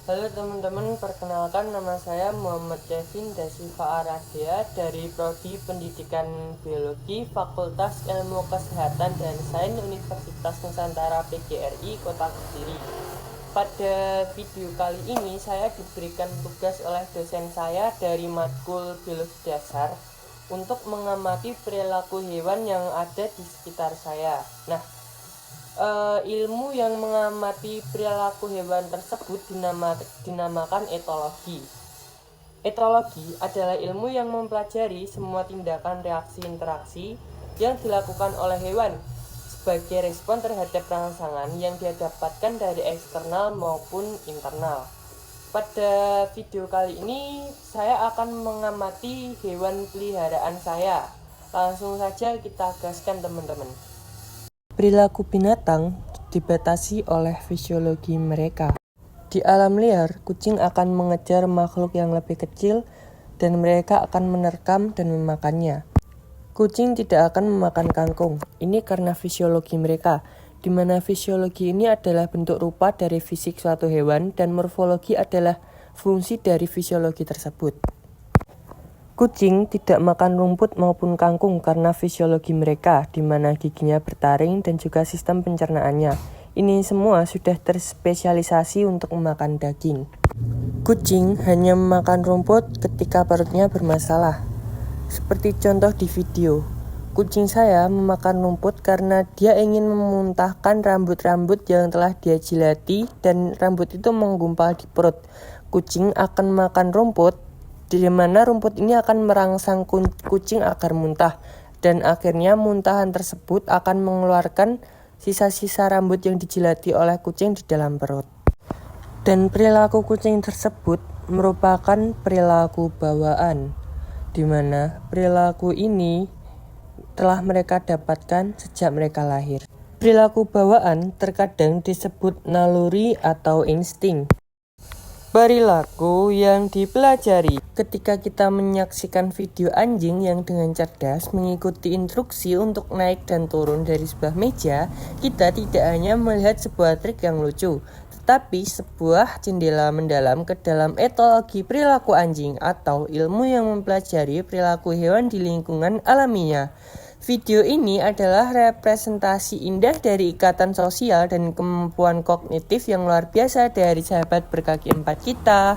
Halo teman-teman, perkenalkan nama saya Muhammad Kevin Dasiva Aradea dari Prodi Pendidikan Biologi Fakultas Ilmu Kesehatan dan Sains Universitas Nusantara PGRI Kota Kediri. Pada video kali ini saya diberikan tugas oleh dosen saya dari matkul Biologi Dasar untuk mengamati perilaku hewan yang ada di sekitar saya. Ilmu yang mengamati perilaku hewan tersebut dinamakan etologi. Etologi adalah ilmu yang mempelajari semua tindakan reaksi interaksi yang dilakukan oleh hewan sebagai respon terhadap rangsangan yang dia dapatkan dari eksternal maupun internal. Pada video kali ini saya akan mengamati hewan peliharaan saya. Langsung saja kita gaskan teman-teman. Perilaku binatang dibatasi oleh fisiologi mereka. Di alam liar, kucing akan mengejar makhluk yang lebih kecil dan mereka akan menerkam dan memakannya. Kucing tidak akan memakan kangkung. Ini karena fisiologi mereka, di mana fisiologi ini adalah bentuk rupa dari fisik suatu hewan dan morfologi adalah fungsi dari fisiologi tersebut. Kucing tidak makan rumput maupun kangkung karena fisiologi mereka, di mana giginya bertaring dan juga sistem pencernaannya. Ini semua sudah terspesialisasi untuk memakan daging. Kucing hanya memakan rumput ketika perutnya bermasalah. Seperti contoh di video, kucing saya memakan rumput karena dia ingin memuntahkan rambut-rambut yang telah dia jilati dan rambut itu menggumpal di perut. Kucing akan makan rumput di mana rumput ini akan merangsang kucing agar muntah, dan akhirnya muntahan tersebut akan mengeluarkan sisa-sisa rambut yang dijilati oleh kucing di dalam perut. Dan perilaku kucing tersebut merupakan perilaku bawaan, di mana perilaku ini telah mereka dapatkan sejak mereka lahir. Perilaku bawaan terkadang disebut naluri atau insting. Perilaku yang dipelajari ketika kita menyaksikan video anjing yang dengan cerdas mengikuti instruksi untuk naik dan turun dari sebuah meja, kita tidak hanya melihat sebuah trik yang lucu, tetapi sebuah jendela mendalam ke dalam etologi perilaku anjing atau ilmu yang mempelajari perilaku hewan di lingkungan alaminya. Video ini adalah representasi indah dari ikatan sosial dan kemampuan kognitif yang luar biasa dari sahabat berkaki empat kita.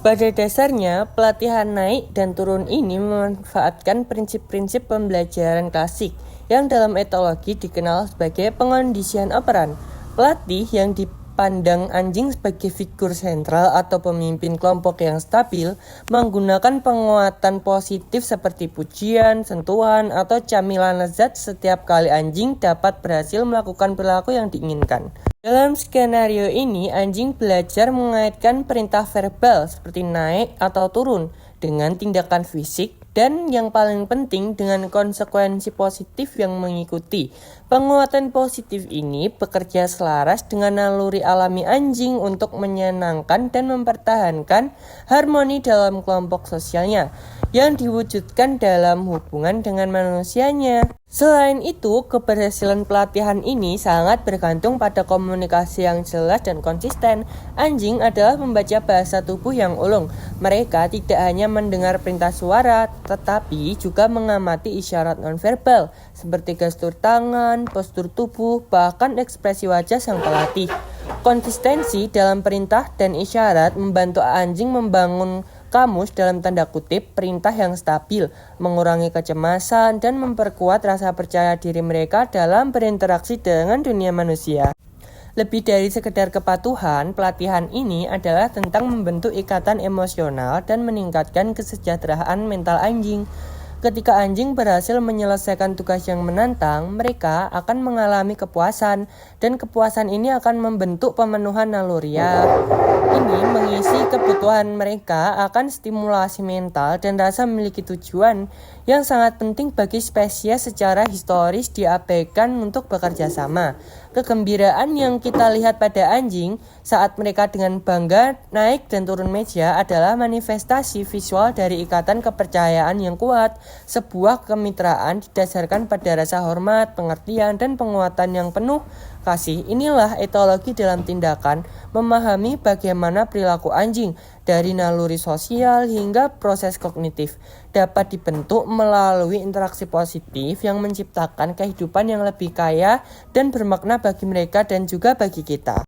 Pada dasarnya, pelatihan naik dan turun ini memanfaatkan prinsip-prinsip pembelajaran klasik yang dalam etologi dikenal sebagai pengondisian operan. Pelatih yang dipandang anjing sebagai figur sentral atau pemimpin kelompok yang stabil menggunakan penguatan positif seperti pujian, sentuhan, atau camilan lezat setiap kali anjing dapat berhasil melakukan perilaku yang diinginkan. Dalam skenario ini, anjing belajar mengaitkan perintah verbal seperti naik atau turun dengan tindakan fisik dan yang paling penting dengan konsekuensi positif yang mengikuti. Penguatan positif ini bekerja selaras dengan naluri alami anjing untuk menyenangkan dan mempertahankan harmoni dalam kelompok sosialnya yang diwujudkan dalam hubungan dengan manusianya. Selain itu, keberhasilan pelatihan ini sangat bergantung pada komunikasi yang jelas dan konsisten. Anjing adalah membaca bahasa tubuh yang ulung. Mereka tidak hanya mendengar perintah suara, tetapi juga mengamati isyarat nonverbal, seperti gestur tangan, postur tubuh, bahkan ekspresi wajah sang pelatih. Konsistensi dalam perintah dan isyarat membantu anjing membangun kamus dalam tanda kutip perintah yang stabil, mengurangi kecemasan, dan memperkuat rasa percaya diri mereka dalam berinteraksi dengan dunia manusia. Lebih dari sekedar kepatuhan, pelatihan ini adalah tentang membentuk ikatan emosional dan meningkatkan kesejahteraan mental anjing. Ketika anjing berhasil menyelesaikan tugas yang menantang, mereka akan mengalami kepuasan, dan kepuasan ini akan membentuk pemenuhan naluriah. Ini mengisi kebutuhan mereka akan stimulasi mental dan rasa memiliki tujuan yang sangat penting bagi spesies secara historis diabaikan untuk bekerja sama. Kegembiraan yang kita lihat pada anjing saat mereka dengan bangga naik dan turun meja adalah manifestasi visual dari ikatan kepercayaan yang kuat. Sebuah kemitraan didasarkan pada rasa hormat, pengertian, dan penguatan yang penuh kasih. Inilah etologi dalam tindakan, memahami bagaimana perilaku anjing dari naluri sosial hingga proses kognitif dapat dibentuk melalui interaksi positif yang menciptakan kehidupan yang lebih kaya dan bermakna bagi mereka dan juga bagi kita.